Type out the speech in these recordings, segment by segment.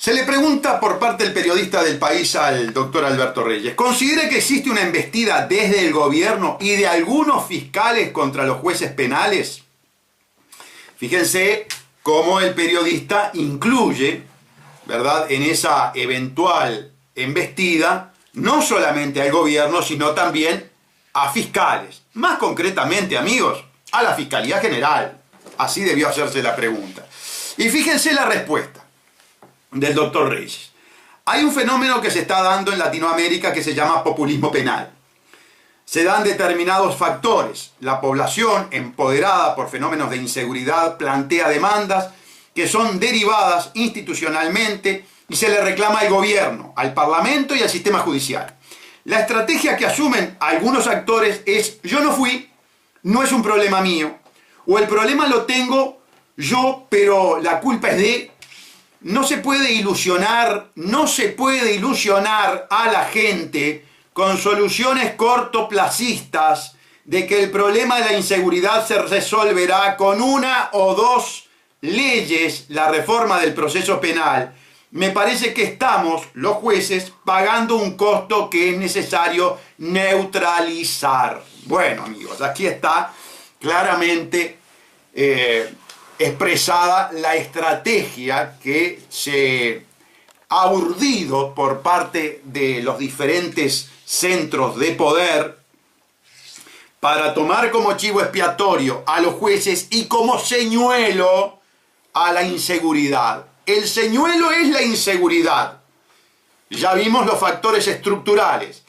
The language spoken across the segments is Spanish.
Se le pregunta por parte del periodista del País al doctor Alberto Reyes: ¿considera que existe una embestida desde el gobierno y de algunos fiscales contra los jueces penales? Fíjense cómo el periodista incluye, ¿verdad?, en esa eventual embestida no solamente al gobierno, sino también a fiscales. Más concretamente, amigos, a la Fiscalía General. Así debió hacerse la pregunta. Y fíjense la respuesta del doctor Reyes. Hay un fenómeno que se está dando en Latinoamérica que se llama populismo penal. Se dan determinados factores. La población, empoderada por fenómenos de inseguridad, plantea demandas que son derivadas institucionalmente y se le reclama al gobierno, al parlamento y al sistema judicial. La estrategia que asumen algunos actores es: yo no fui, no es un problema mío, o el problema lo tengo yo, pero la culpa es de... No se puede ilusionar a la gente con soluciones cortoplacistas de que el problema de la inseguridad se resolverá con una o dos leyes, la reforma del proceso penal. Me parece que estamos, los jueces, pagando un costo que es necesario neutralizar. Bueno, amigos, aquí está claramente expresada la estrategia que se ha urdido por parte de los diferentes centros de poder para tomar como chivo expiatorio a los jueces y como señuelo a la inseguridad. El señuelo es la inseguridad. Ya vimos los factores estructurales.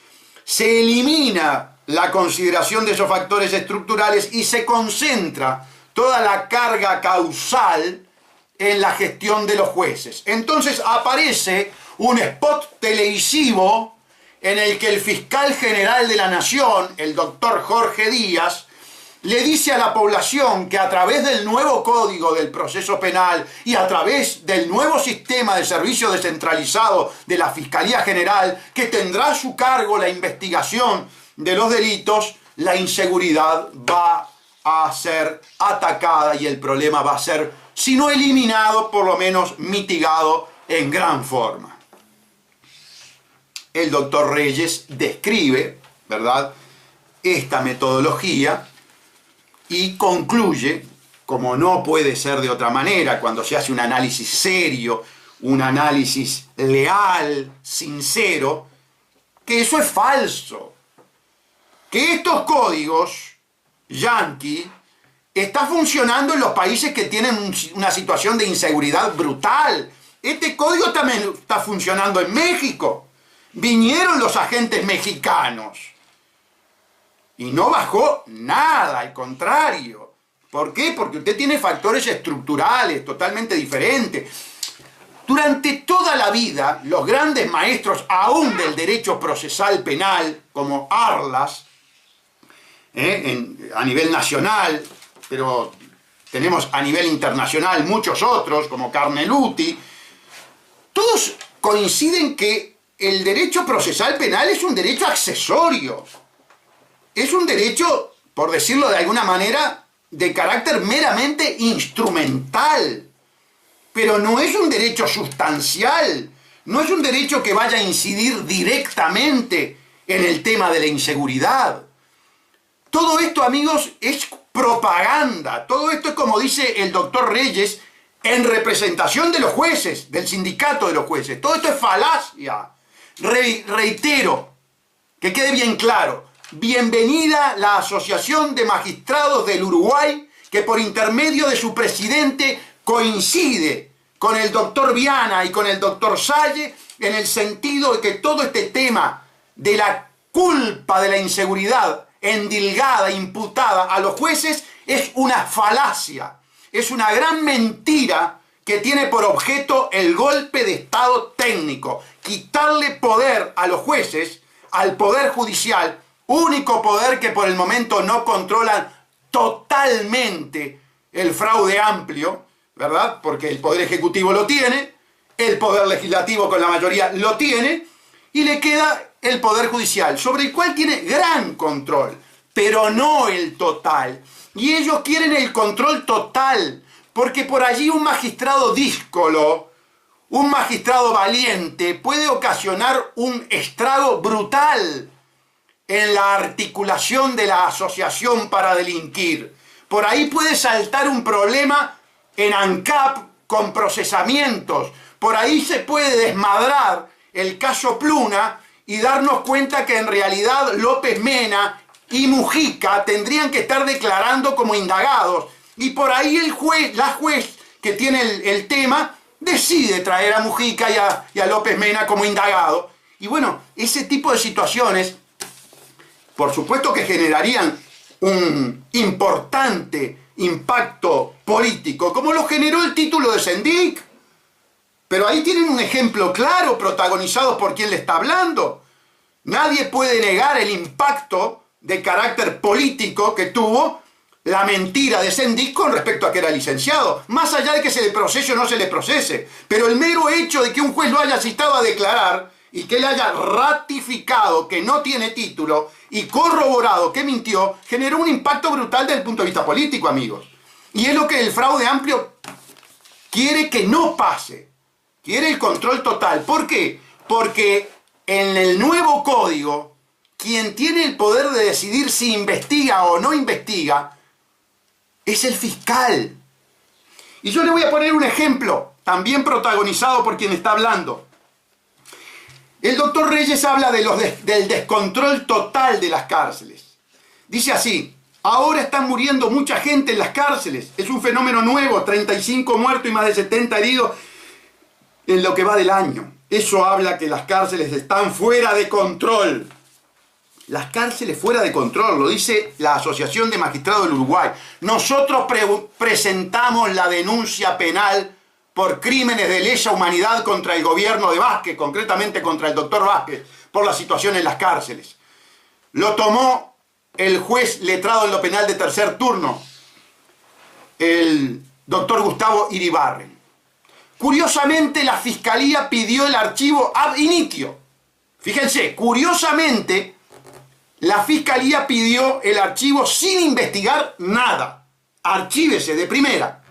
Se elimina la consideración de esos factores estructurales y se concentra toda la carga causal en la gestión de los jueces. Entonces aparece un spot televisivo en el que el fiscal general de la Nación, el doctor Jorge Díaz, le dice a la población que a través del nuevo Código del Proceso Penal y a través del nuevo sistema de servicio descentralizado de la Fiscalía General, que tendrá a su cargo la investigación de los delitos, la inseguridad va a ser atacada y el problema va a ser, si no eliminado, por lo menos mitigado en gran forma. El doctor Reyes describe, ¿verdad?, esta metodología y concluye, como no puede ser de otra manera, cuando se hace un análisis serio, un análisis leal, sincero, que eso es falso. Que estos códigos yanqui está funcionando en los países que tienen una situación de inseguridad brutal. Este código también está funcionando en México. Vinieron los agentes mexicanos y no bajó nada, al contrario. ¿Por qué? Porque usted tiene factores estructurales totalmente diferentes. Durante toda la vida, los grandes maestros, aún del derecho procesal penal, como Arlas, a nivel nacional, pero tenemos a nivel internacional muchos otros, como Carneluti, todos coinciden que el derecho procesal penal es un derecho accesorio. Es un derecho, por decirlo de alguna manera, de carácter meramente instrumental. Pero no es un derecho sustancial. No es un derecho que vaya a incidir directamente en el tema de la inseguridad. Todo esto, amigos, es propaganda. Todo esto es, como dice el doctor Reyes, en representación de los jueces, del sindicato de los jueces. Todo esto es falacia. Reitero, que quede bien claro. Bienvenida la Asociación de Magistrados del Uruguay, que por intermedio de su presidente coincide con el doctor Viana y con el doctor Salle en el sentido de que todo este tema de la culpa de la inseguridad endilgada, imputada a los jueces, es una falacia, es una gran mentira que tiene por objeto el golpe de Estado técnico, quitarle poder a los jueces, al Poder Judicial, único poder que por el momento no controlan totalmente el fraude amplio, ¿verdad? Porque el Poder Ejecutivo lo tiene, el Poder Legislativo con la mayoría lo tiene, y le queda el Poder Judicial, sobre el cual tiene gran control, pero no el total. Y ellos quieren el control total, porque por allí un magistrado díscolo, un magistrado valiente puede ocasionar un estrago brutal en la articulación de la asociación para delinquir. Por ahí puede saltar un problema en ANCAP con procesamientos. Por ahí se puede desmadrar el caso Pluna y darnos cuenta que en realidad López Mena y Mujica tendrían que estar declarando como indagados. Y por ahí la juez que tiene el tema decide traer a Mujica y a López Mena como indagado. Y bueno, ese tipo de situaciones, por supuesto que generarían un importante impacto político, como lo generó el título de Sendik. Pero ahí tienen un ejemplo claro, protagonizado por quien le está hablando. Nadie puede negar el impacto de carácter político que tuvo la mentira de Sendik con respecto a que era licenciado, más allá de que se le procese o no se le procese. Pero el mero hecho de que un juez lo haya citado a declarar y que él haya ratificado que no tiene título y corroborado que mintió, generó un impacto brutal desde el punto de vista político, amigos. Y es lo que el Fraude Amplio quiere que no pase. Quiere el control total. ¿Por qué? Porque en el nuevo código, quien tiene el poder de decidir si investiga o no investiga es el fiscal. Y yo le voy a poner un ejemplo, también protagonizado por quien está hablando. El doctor Reyes habla del descontrol total de las cárceles. Dice así: ahora están muriendo mucha gente en las cárceles. Es un fenómeno nuevo, 35 muertos y más de 70 heridos en lo que va del año. Eso habla que las cárceles están fuera de control. Las cárceles fuera de control, lo dice la Asociación de Magistrados del Uruguay. Nosotros presentamos la denuncia penal por crímenes de lesa humanidad contra el gobierno de Vázquez, concretamente contra el doctor Vázquez, por la situación en las cárceles. Lo tomó el juez letrado en lo penal de tercer turno, el doctor Gustavo Iribarren. Curiosamente, la Fiscalía pidió el archivo ab initio. Fíjense, curiosamente, la Fiscalía pidió el archivo sin investigar nada. Archívese de primera.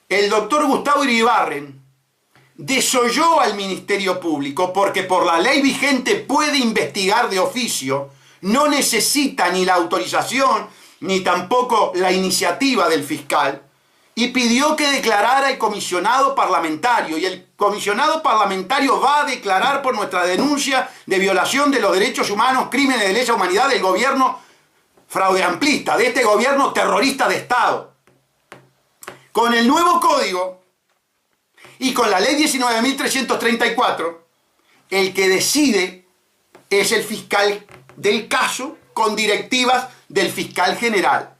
El doctor Gustavo Iribarren desoyó al Ministerio Público porque por la ley vigente puede investigar de oficio, no necesita ni la autorización ni tampoco la iniciativa del fiscal, y pidió que declarara el comisionado parlamentario, y el comisionado parlamentario va a declarar por nuestra denuncia de violación de los derechos humanos, crímenes de lesa humanidad del gobierno fraudeamplista, de este gobierno terrorista de Estado. Con el nuevo código y con la ley 19.334, el que decide es el fiscal del caso con directivas del fiscal general.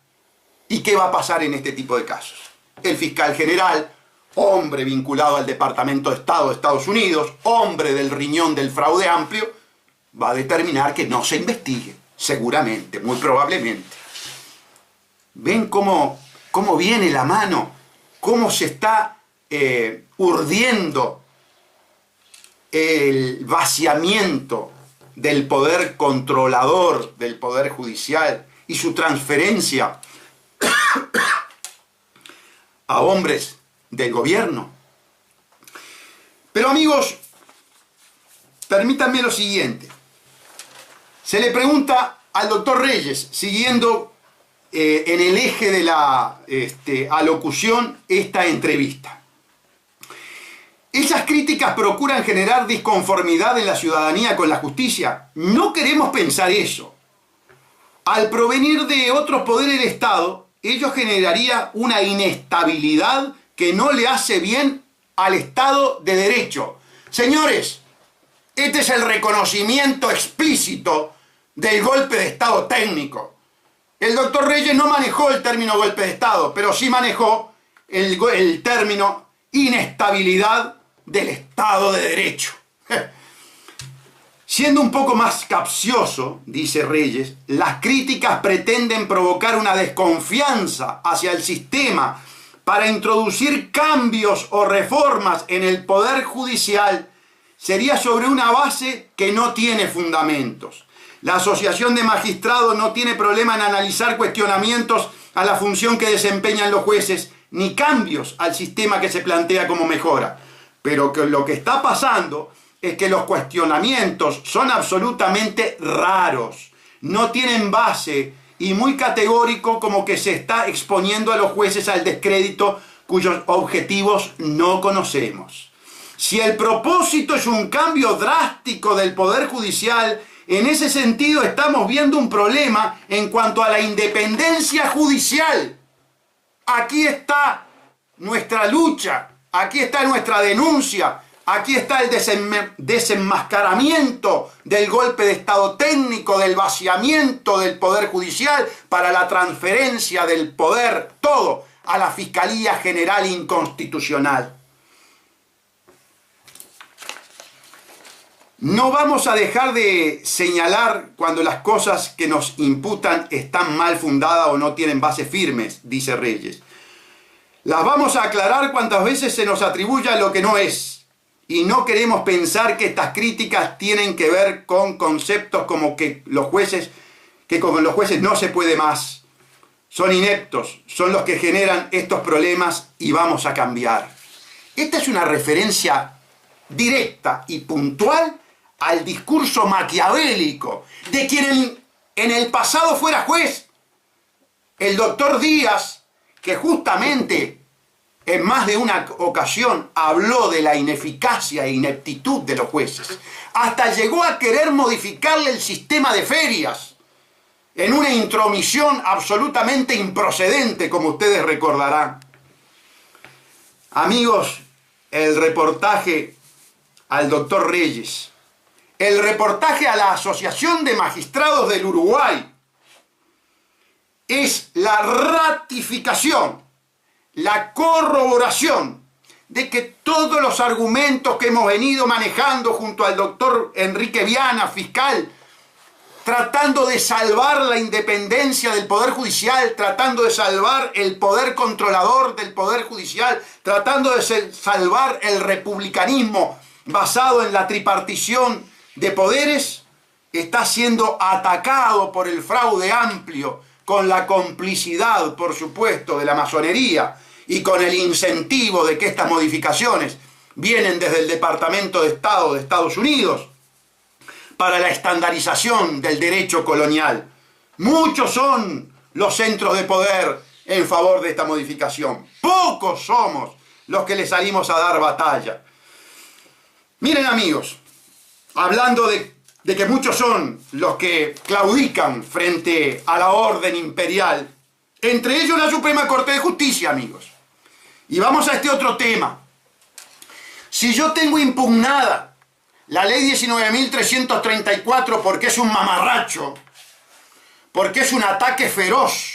¿Y qué va a pasar en este tipo de casos? El fiscal general, hombre vinculado al Departamento de Estado de Estados Unidos, hombre del riñón del Fraude Amplio, va a determinar que no se investigue, seguramente, muy probablemente. ¿Ven cómo viene la mano? ¿Cómo se está urdiendo el vaciamiento del poder controlador del Poder Judicial y su transferencia a hombres del gobierno? Pero amigos, permítanme lo siguiente. Se le pregunta al doctor Reyes, siguiendo en el eje de la alocución esta entrevista. ¿Esas críticas procuran generar disconformidad en la ciudadanía con la justicia? No queremos pensar eso. Al provenir de otros poderes del Estado, ello generaría una inestabilidad que no le hace bien al Estado de Derecho. Señores, este es el reconocimiento explícito del golpe de Estado técnico. El doctor Reyes no manejó el término golpe de Estado, pero sí manejó el término inestabilidad del Estado de Derecho. Siendo un poco más capcioso, dice Reyes, las críticas pretenden provocar una desconfianza hacia el sistema para introducir cambios o reformas en el Poder Judicial. Sería sobre una base que no tiene fundamentos. La Asociación de Magistrados no tiene problema en analizar cuestionamientos a la función que desempeñan los jueces, ni cambios al sistema que se plantea como mejora. Pero que lo que está pasando es que los cuestionamientos son absolutamente raros, no tienen base y muy categórico, como que se está exponiendo a los jueces al descrédito cuyos objetivos no conocemos. Si el propósito es un cambio drástico del Poder Judicial, en ese sentido estamos viendo un problema en cuanto a la independencia judicial. Aquí está nuestra lucha, aquí está nuestra denuncia, aquí está el desenmascaramiento del golpe de Estado técnico, del vaciamiento del Poder Judicial para la transferencia del poder, todo, a la Fiscalía General Inconstitucional. No vamos a dejar de señalar cuando las cosas que nos imputan están mal fundadas o no tienen bases firmes, dice Reyes. Las vamos a aclarar cuantas veces se nos atribuya lo que no es. Y no queremos pensar que estas críticas tienen que ver con conceptos como que con los jueces no se puede más. Son ineptos, son los que generan estos problemas y vamos a cambiar. Esta es una referencia directa y puntual al discurso maquiavélico de quien en el pasado fuera juez, el doctor Díaz, que justamente en más de una ocasión habló de la ineficacia e ineptitud de los jueces, hasta llegó a querer modificarle el sistema de ferias, en una intromisión absolutamente improcedente, como ustedes recordarán. Amigos, el reportaje al doctor Reyes, el reportaje a la Asociación de Magistrados del Uruguay, es la ratificación, la corroboración de que todos los argumentos que hemos venido manejando junto al doctor Enrique Viana, fiscal, tratando de salvar la independencia del Poder Judicial, tratando de salvar el poder controlador del Poder Judicial, tratando de salvar el republicanismo basado en la tripartición de poderes, está siendo atacado por el fraude amplio, con la complicidad, por supuesto, de la masonería y con el incentivo de que estas modificaciones vienen desde el Departamento de Estado de Estados Unidos para la estandarización del derecho colonial. Muchos son los centros de poder en favor de esta modificación. Pocos somos los que le salimos a dar batalla. Miren, amigos, hablando de que muchos son los que claudican frente a la orden imperial, entre ellos la Suprema Corte de Justicia, amigos. Y vamos a este otro tema. Si yo tengo impugnada la ley 19.334 porque es un mamarracho, porque es un ataque feroz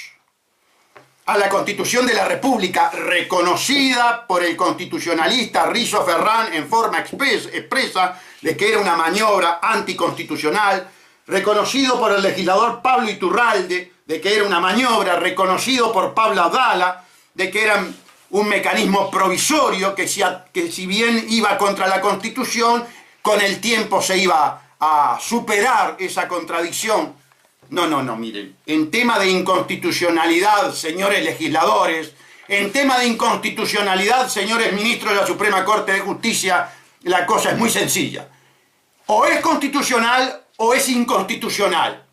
a la Constitución de la República, reconocida por el constitucionalista Rizo Ferrán en forma expresa de que era una maniobra anticonstitucional, reconocido por el legislador Pablo Iturralde de que era una maniobra, reconocido por Pablo Abdala de que era un mecanismo provisorio que si bien iba contra la Constitución, con el tiempo se iba a superar esa contradicción. No, miren, en tema de inconstitucionalidad, señores legisladores, en tema de inconstitucionalidad, señores ministros de la Suprema Corte de Justicia, la cosa es muy sencilla. O es constitucional o es inconstitucional.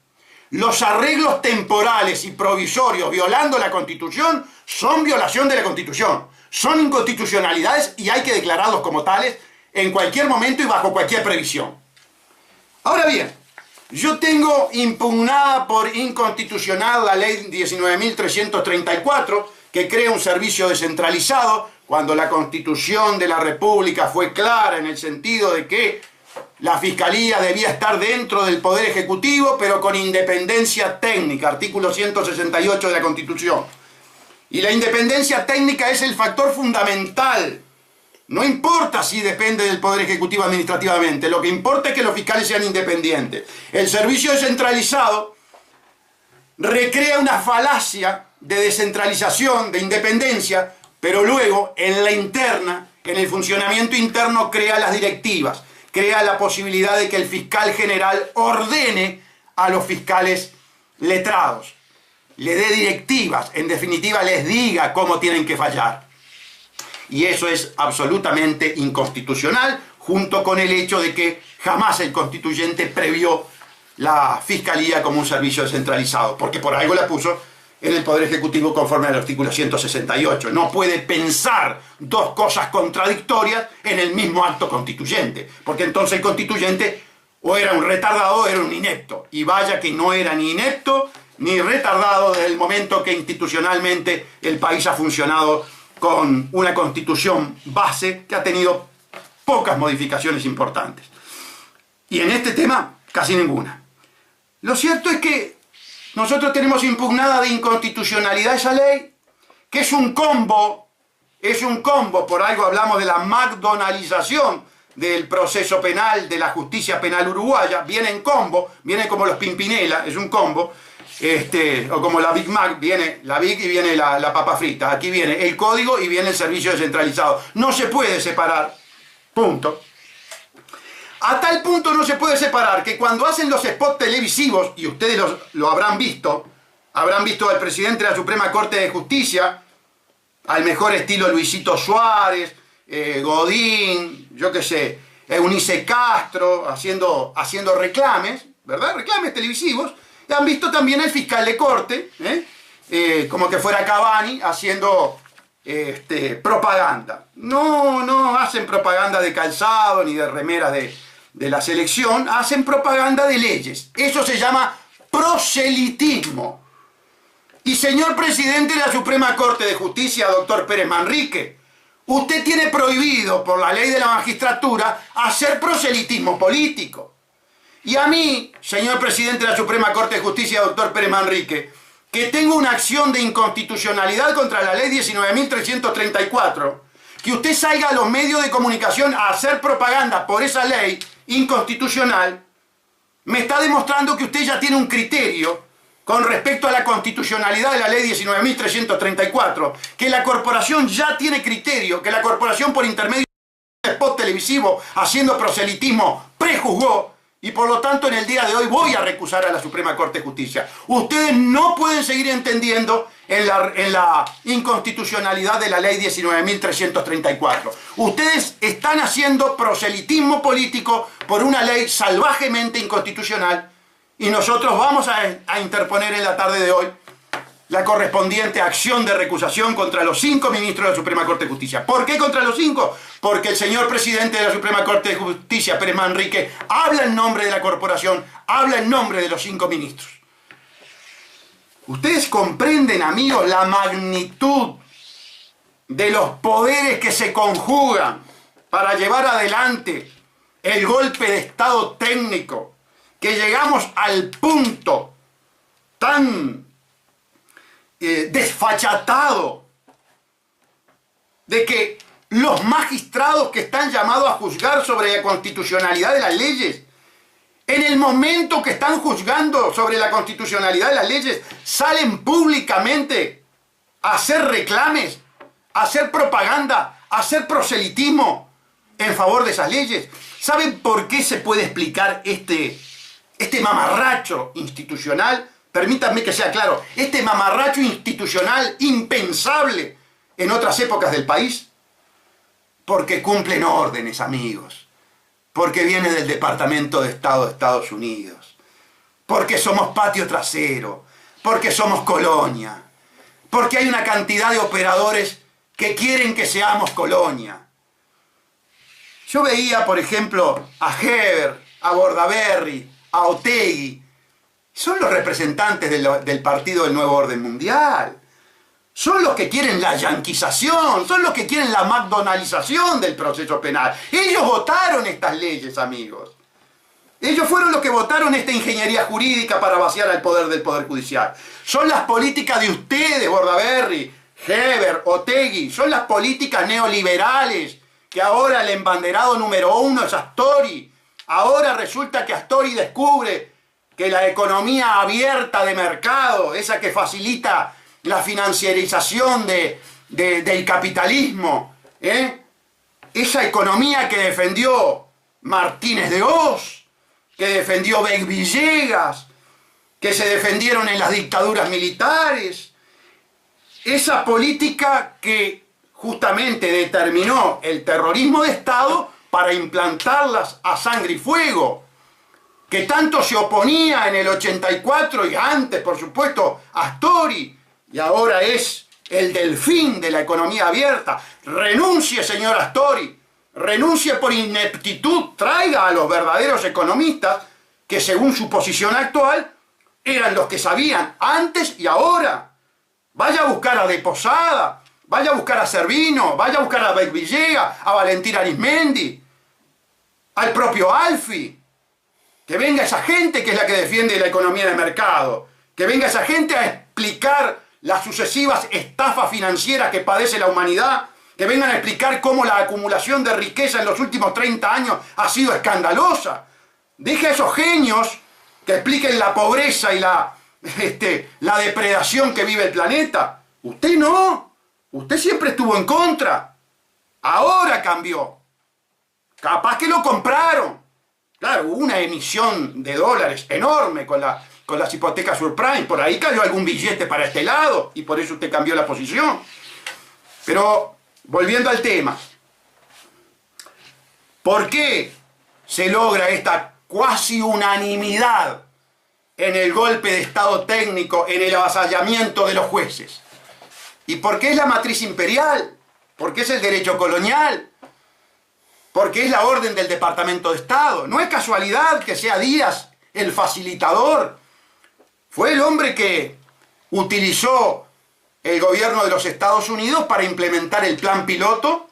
Los arreglos temporales y provisorios violando la Constitución son violación de la Constitución, son inconstitucionalidades y hay que declararlos como tales en cualquier momento y bajo cualquier previsión. Ahora bien, yo tengo impugnada por inconstitucional la ley 19.334, que crea un servicio descentralizado, cuando la Constitución de la República fue clara en el sentido de que la Fiscalía debía estar dentro del Poder Ejecutivo, pero con independencia técnica, artículo 168 de la Constitución. Y la independencia técnica es el factor fundamental. No importa si depende del Poder Ejecutivo administrativamente, lo que importa es que los fiscales sean independientes. El servicio descentralizado recrea una falacia de descentralización, de independencia, pero luego en la interna, en el funcionamiento interno, crea las directivas, crea la posibilidad de que el fiscal general ordene a los fiscales letrados, le dé directivas, en definitiva les diga cómo tienen que fallar. y eso es absolutamente inconstitucional, junto con el hecho de que jamás el constituyente previó la Fiscalía como un servicio descentralizado, porque por algo la puso en el Poder Ejecutivo conforme al artículo 168. No puede pensar dos cosas contradictorias en el mismo acto constituyente, porque entonces el constituyente o era un retardado o era un inepto, y vaya que no era ni inepto ni retardado desde el momento que institucionalmente el país ha funcionado con una constitución base que ha tenido pocas modificaciones importantes. Y en este tema, casi ninguna. Lo cierto es que nosotros tenemos impugnada de inconstitucionalidad esa ley, que es un combo, por algo hablamos de la McDonaldización del proceso penal, de la justicia penal uruguaya, viene en combo, viene como los Pimpinela, es un combo, o como la Big Mac, viene la Big y viene la papa frita, aquí viene el código y viene el servicio descentralizado, no se puede separar, punto. A tal punto no se puede separar que cuando hacen los spots televisivos, y ustedes lo habrán visto al presidente de la Suprema Corte de Justicia, al mejor estilo Luisito Suárez, Godín, yo qué sé, Eunice Castro, haciendo reclames, ¿verdad? Reclames televisivos. Y han visto también al fiscal de corte, como que fuera Cavani, haciendo propaganda. No hacen propaganda de calzado ni de remeras de la selección, hacen propaganda de leyes. Eso se llama proselitismo. Y señor presidente de la Suprema Corte de Justicia, doctor Pérez Manrique, usted tiene prohibido por la ley de la magistratura hacer proselitismo político. Y a mí, señor presidente de la Suprema Corte de Justicia, doctor Pérez Manrique, que tengo una acción de inconstitucionalidad contra la ley 19.334, que usted salga a los medios de comunicación a hacer propaganda por esa ley inconstitucional, me está demostrando que usted ya tiene un criterio con respecto a la constitucionalidad de la ley 19.334, que la corporación ya tiene criterio, que la corporación por intermedio de spot televisivo haciendo proselitismo prejuzgó, y por lo tanto en el día de hoy voy a recusar a la Suprema Corte de Justicia. Ustedes no pueden seguir entendiendo en la inconstitucionalidad de la ley 19.334. Ustedes están haciendo proselitismo político por una ley salvajemente inconstitucional, y nosotros vamos a interponer en la tarde de hoy la correspondiente acción de recusación contra los 5 ministros de la Suprema Corte de Justicia. ¿Por qué contra los 5? Porque el señor presidente de la Suprema Corte de Justicia, Pérez Manrique, habla en nombre de la corporación, habla en nombre de los 5 ministros. Ustedes comprenden, amigos, la magnitud de los poderes que se conjugan para llevar adelante el golpe de Estado técnico, que llegamos al punto tan desfachatado de que los magistrados que están llamados a juzgar sobre la constitucionalidad de las leyes, en el momento que están juzgando sobre la constitucionalidad de las leyes, salen públicamente a hacer reclames, a hacer propaganda, a hacer proselitismo en favor de esas leyes. ¿Saben por qué se puede explicar este mamarracho institucional? Permítanme que sea claro, este mamarracho institucional impensable en otras épocas del país, porque cumplen órdenes, amigos, porque viene del Departamento de Estado de Estados Unidos, porque somos patio trasero, porque somos colonia, porque hay una cantidad de operadores que quieren que seamos colonia. Yo veía, por ejemplo, a Heber, a Bordaberry, a Otegi. Son los representantes del partido del Nuevo Orden Mundial. Son los que quieren la yanquización, son los que quieren la McDonaldización del proceso penal. Ellos votaron estas leyes, amigos. Ellos fueron los que votaron esta ingeniería jurídica para vaciar al poder del Poder Judicial. Son las políticas de ustedes, Bordaberry, Heber, Otegi. Son las políticas neoliberales, que ahora el embanderado número 1 es Astori. Ahora resulta que Astori descubre que la economía abierta de mercado, esa que facilita la financiarización del capitalismo, esa economía que defendió Martínez de Hoz, que defendió Beck Villegas, que se defendieron en las dictaduras militares, esa política que justamente determinó el terrorismo de Estado para implantarlas a sangre y fuego, que tanto se oponía en el 84 y antes, por supuesto, Astori, y ahora es el delfín de la economía abierta. Renuncie, señor Astori, renuncie por ineptitud, traiga a los verdaderos economistas que según su posición actual eran los que sabían antes y ahora. Vaya a buscar a De Posada, vaya a buscar a Servino, vaya a buscar a Villegas, a Valentín Arizmendi, al propio Alfi. Que venga esa gente que es la que defiende la economía de mercado. Que venga esa gente a explicar las sucesivas estafas financieras que padece la humanidad. Que vengan a explicar cómo la acumulación de riqueza en los últimos 30 años ha sido escandalosa. Deje a esos genios que expliquen la pobreza y la depredación que vive el planeta. Usted no. Usted siempre estuvo en contra. Ahora cambió. Capaz que lo compraron. Claro, hubo una emisión de dólares enorme con las hipotecas subprime. Por ahí cayó algún billete para este lado y por eso usted cambió la posición. Pero, volviendo al tema, ¿por qué se logra esta cuasi unanimidad en el golpe de Estado técnico, en el avasallamiento de los jueces? ¿Y por qué es la matriz imperial? ¿Por qué es el derecho colonial? Porque es la orden del Departamento de Estado. No es casualidad que sea Díaz el facilitador. Fue el hombre que utilizó el gobierno de los Estados Unidos para implementar el plan piloto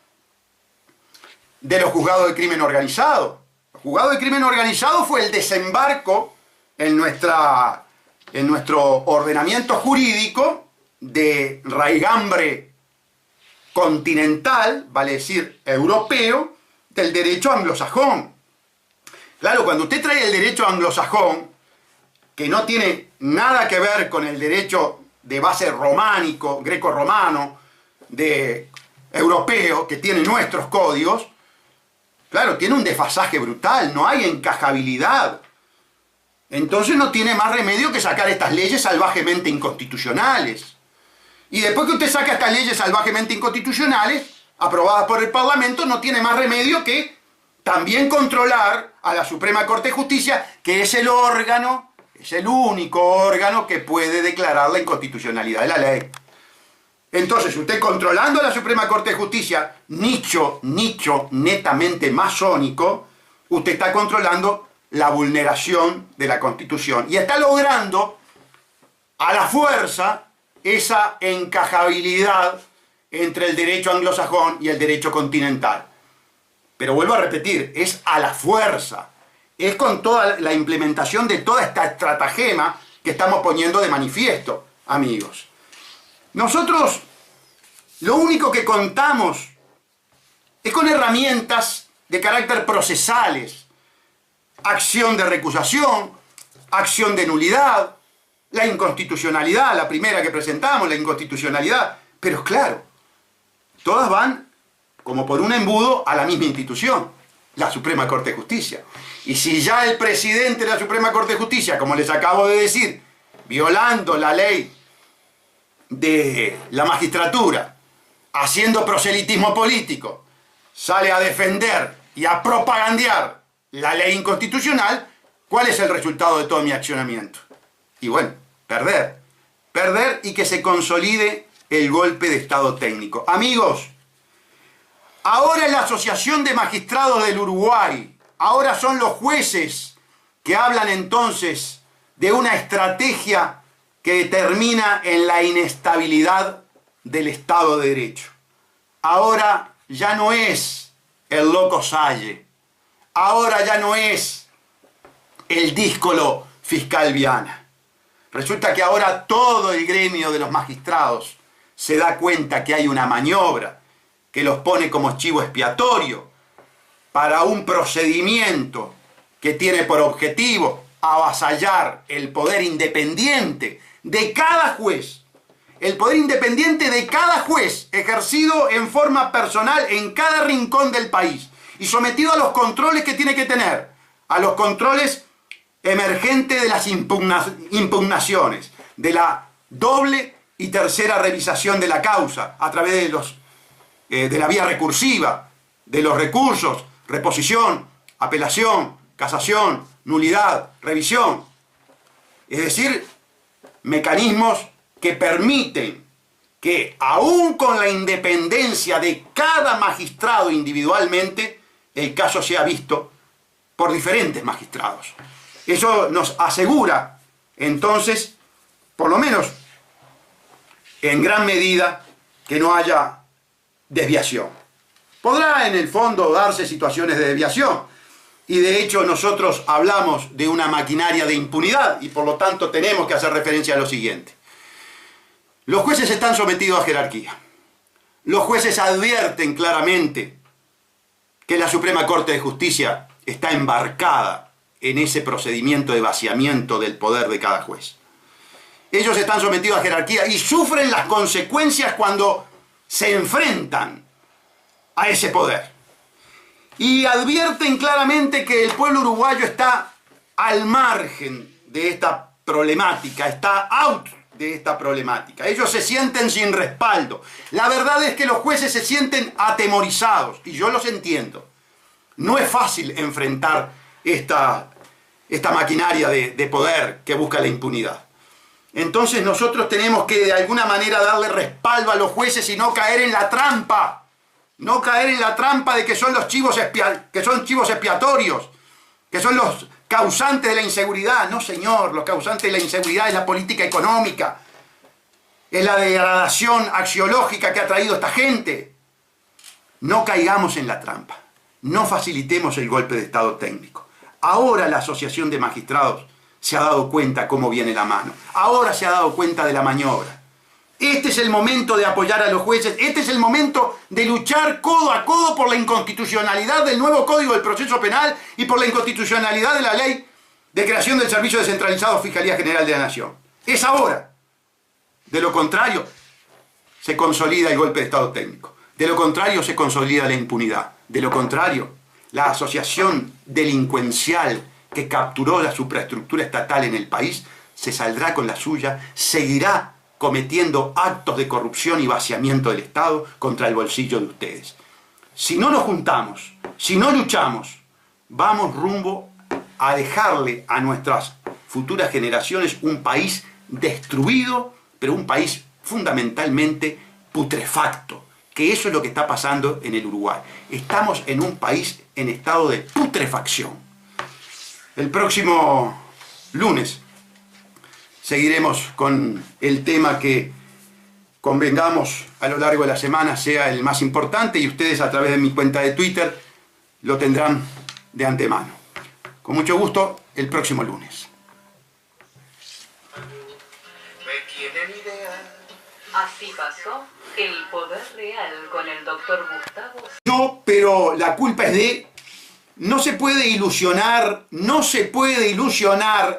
de los juzgados de crimen organizado. El juzgado de crimen organizado fue el desembarco en nuestro ordenamiento jurídico de raigambre continental, vale decir europeo, del derecho anglosajón. Claro, cuando usted trae el derecho anglosajón, que no tiene nada que ver con el derecho de base románico, greco-romano, europeo, que tiene nuestros códigos, claro, tiene un desfasaje brutal, no hay encajabilidad. Entonces no tiene más remedio que sacar estas leyes salvajemente inconstitucionales. Y después que usted saca estas leyes salvajemente inconstitucionales, aprobadas por el Parlamento, no tiene más remedio que también controlar a la Suprema Corte de Justicia, que es el órgano, es el único órgano que puede declarar la inconstitucionalidad de la ley. Entonces, usted controlando a la Suprema Corte de Justicia, nicho netamente masónico, usted está controlando la vulneración de la Constitución y está logrando a la fuerza esa encajabilidad entre el derecho anglosajón y el derecho continental. Pero vuelvo a repetir, es a la fuerza, es con toda la implementación de toda esta estratagema que estamos poniendo de manifiesto, amigos. Nosotros lo único que contamos es con herramientas de carácter procesales, acción de recusación, acción de nulidad, la inconstitucionalidad, la primera que presentamos, la inconstitucionalidad, pero claro, todas van como por un embudo a la misma institución, la Suprema Corte de Justicia. Y si ya el presidente de la Suprema Corte de Justicia, como les acabo de decir, violando la ley de la magistratura, haciendo proselitismo político, sale a defender y a propagandear la ley inconstitucional, ¿cuál es el resultado de todo mi accionamiento? Y bueno, perder. Perder y que se consolide el golpe de Estado técnico. Amigos, ahora es la Asociación de Magistrados del Uruguay, ahora son los jueces que hablan entonces de una estrategia que termina en la inestabilidad del Estado de Derecho. Ahora ya no es el loco Salle, ahora ya no es el díscolo fiscal Viana. Resulta que ahora todo el gremio de los magistrados se da cuenta que hay una maniobra que los pone como chivo expiatorio para un procedimiento que tiene por objetivo avasallar el poder independiente de cada juez. El poder independiente de cada juez ejercido en forma personal en cada rincón del país y sometido a los controles que tiene que tener, a los controles emergentes de las impugnaciones, de la doble y tercera revisación de la causa a través de los de la vía recursiva, de los recursos, reposición, apelación, casación, nulidad, revisión. Es decir, mecanismos que permiten que, aún con la independencia de cada magistrado individualmente, el caso sea visto por diferentes magistrados. Eso nos asegura, entonces, por lo menos en gran medida, que no haya desviación. Podrá en el fondo darse situaciones de desviación, y de hecho nosotros hablamos de una maquinaria de impunidad, y por lo tanto tenemos que hacer referencia a lo siguiente. Los jueces están sometidos a jerarquía. Los jueces advierten claramente que la Suprema Corte de Justicia está embarcada en ese procedimiento de vaciamiento del poder de cada juez. Ellos están sometidos a jerarquía y sufren las consecuencias cuando se enfrentan a ese poder. Y advierten claramente que el pueblo uruguayo está al margen de esta problemática, está out de esta problemática. Ellos se sienten sin respaldo. La verdad es que los jueces se sienten atemorizados, y yo los entiendo. No es fácil enfrentar esta maquinaria de poder que busca la impunidad. Entonces nosotros tenemos que de alguna manera darle respaldo a los jueces y no caer en la trampa. No caer en la trampa de que son los chivos expiatorios, que son los causantes de la inseguridad. No, señor, los causantes de la inseguridad es la política económica, es la degradación axiológica que ha traído esta gente. No caigamos en la trampa, no facilitemos el golpe de estado técnico. Ahora la Asociación de Magistrados se ha dado cuenta cómo viene la mano, ahora se ha dado cuenta de la maniobra. Este es el momento de apoyar a los jueces, este es el momento de luchar codo a codo por la inconstitucionalidad del nuevo Código del Proceso Penal y por la inconstitucionalidad de la ley de creación del Servicio Descentralizado Fiscalía General de la Nación. Es ahora. De lo contrario, se consolida el golpe de estado técnico. De lo contrario, se consolida la impunidad. De lo contrario, la asociación delincuencial que capturó la superestructura estatal en el país se saldrá con la suya, seguirá cometiendo actos de corrupción y vaciamiento del Estado contra el bolsillo de ustedes. Si no nos juntamos, si no luchamos, vamos rumbo a dejarle a nuestras futuras generaciones un país destruido, pero un país fundamentalmente putrefacto, que eso es lo que está pasando en el Uruguay. Estamos en un país en estado de putrefacción. El próximo lunes seguiremos con el tema que convengamos a lo largo de la semana sea el más importante, y ustedes a través de mi cuenta de Twitter lo tendrán de antemano. Con mucho gusto, el próximo lunes. ¿Me tienen idea? Así pasó el poder real con el doctor Gustavo. No, pero la culpa es de... No se puede ilusionar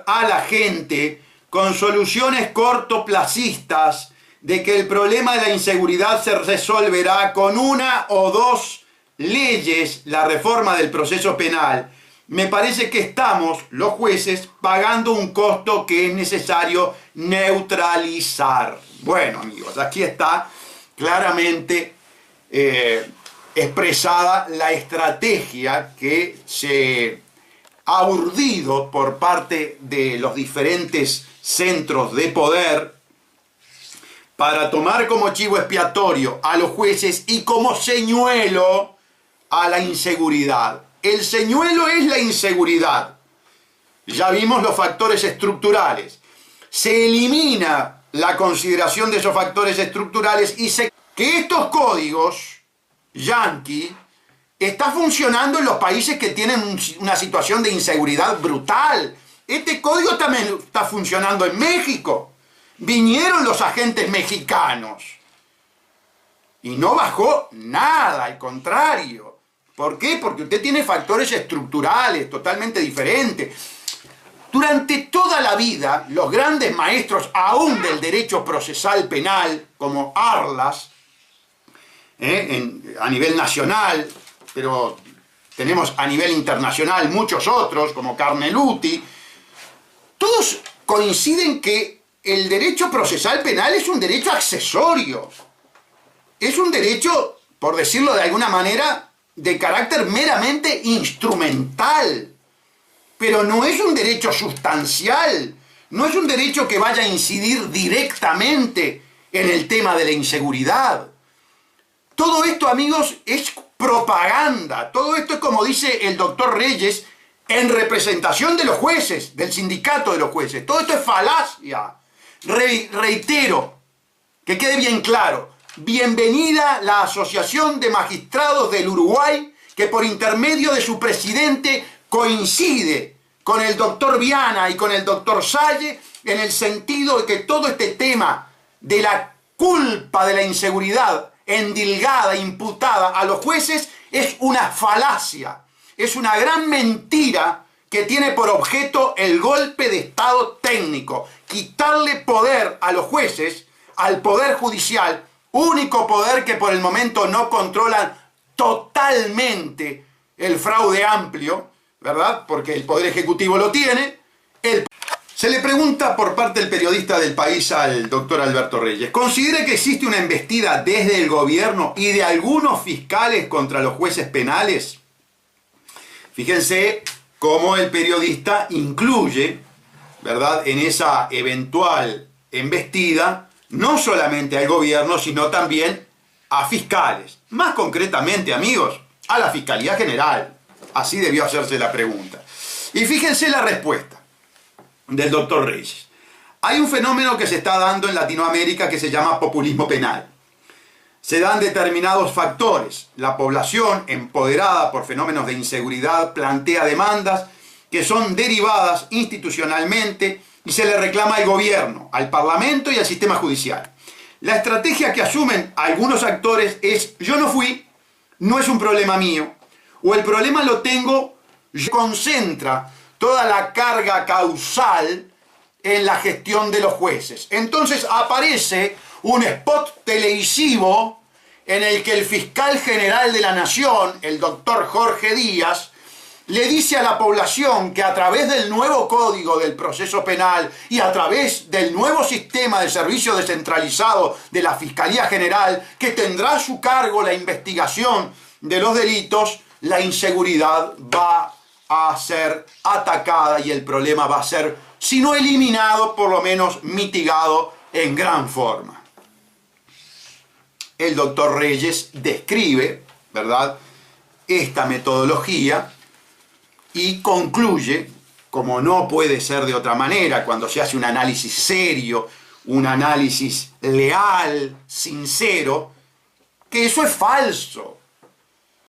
a la gente con soluciones cortoplacistas de que el problema de la inseguridad se resolverá con una o dos leyes, la reforma del proceso penal. Me parece que estamos, los jueces, pagando un costo que es necesario neutralizar. Bueno, amigos, aquí está claramente expresada la estrategia que se ha urdido por parte de los diferentes centros de poder para tomar como chivo expiatorio a los jueces y como señuelo a la inseguridad. El señuelo es la inseguridad. Ya vimos los factores estructurales. Se elimina la consideración de esos factores estructurales y que estos códigos yanqui está funcionando en los países que tienen una situación de inseguridad brutal. Este código también está funcionando en México. Vinieron los agentes mexicanos y no bajó nada, al contrario. ¿Por qué? Porque usted tiene factores estructurales totalmente diferentes. Durante toda la vida, los grandes maestros, aún del derecho procesal penal, como Arlas, a nivel nacional, pero tenemos a nivel internacional muchos otros, como Carneluti, todos coinciden que el derecho procesal penal es un derecho accesorio. Es un derecho por decirlo de alguna manera, de carácter meramente instrumental. Pero no es un derecho sustancial, no es un derecho que vaya a incidir directamente en el tema de la inseguridad. Todo esto, amigos, es propaganda. Todo esto es, como dice el doctor Reyes, en representación de los jueces, del sindicato de los jueces. Todo esto es falacia. Reitero, que quede bien claro. Bienvenida la Asociación de Magistrados del Uruguay, que por intermedio de su presidente coincide con el doctor Viana y con el doctor Salle en el sentido de que todo este tema de la culpa de la inseguridad endilgada, imputada a los jueces, es una falacia, es una gran mentira que tiene por objeto el golpe de Estado técnico, quitarle poder a los jueces, al Poder Judicial, único poder que por el momento no controlan totalmente el fraude amplio, ¿verdad? Porque el Poder Ejecutivo lo tiene. Se le pregunta por parte del periodista del País al doctor Alberto Reyes: ¿considera que existe una embestida desde el gobierno y de algunos fiscales contra los jueces penales? Fíjense cómo el periodista incluye, ¿verdad?, en esa eventual embestida no solamente al gobierno, sino también a fiscales. Más concretamente, amigos, a la Fiscalía General. Así debió hacerse la pregunta. Y fíjense la respuesta del doctor Reyes. Hay un fenómeno que se está dando en Latinoamérica que se llama populismo penal. Se dan determinados factores. La población, empoderada por fenómenos de inseguridad, plantea demandas que son derivadas institucionalmente y se le reclama al gobierno, al parlamento y al sistema judicial. La estrategia que asumen algunos actores es: yo no fui, no es un problema mío, o el problema lo tengo, concentra toda la carga causal en la gestión de los jueces. Entonces aparece un spot televisivo en el que el fiscal general de la Nación, el doctor Jorge Díaz, le dice a la población que a través del nuevo Código del Proceso Penal y a través del nuevo sistema de servicio descentralizado de la Fiscalía General, que tendrá a su cargo la investigación de los delitos, la inseguridad va a ser atacada y el problema va a ser, si no eliminado, por lo menos mitigado en gran forma. El doctor Reyes describe, ¿verdad?, esta metodología y concluye, como no puede ser de otra manera cuando se hace un análisis serio, un análisis leal, sincero, que eso es falso.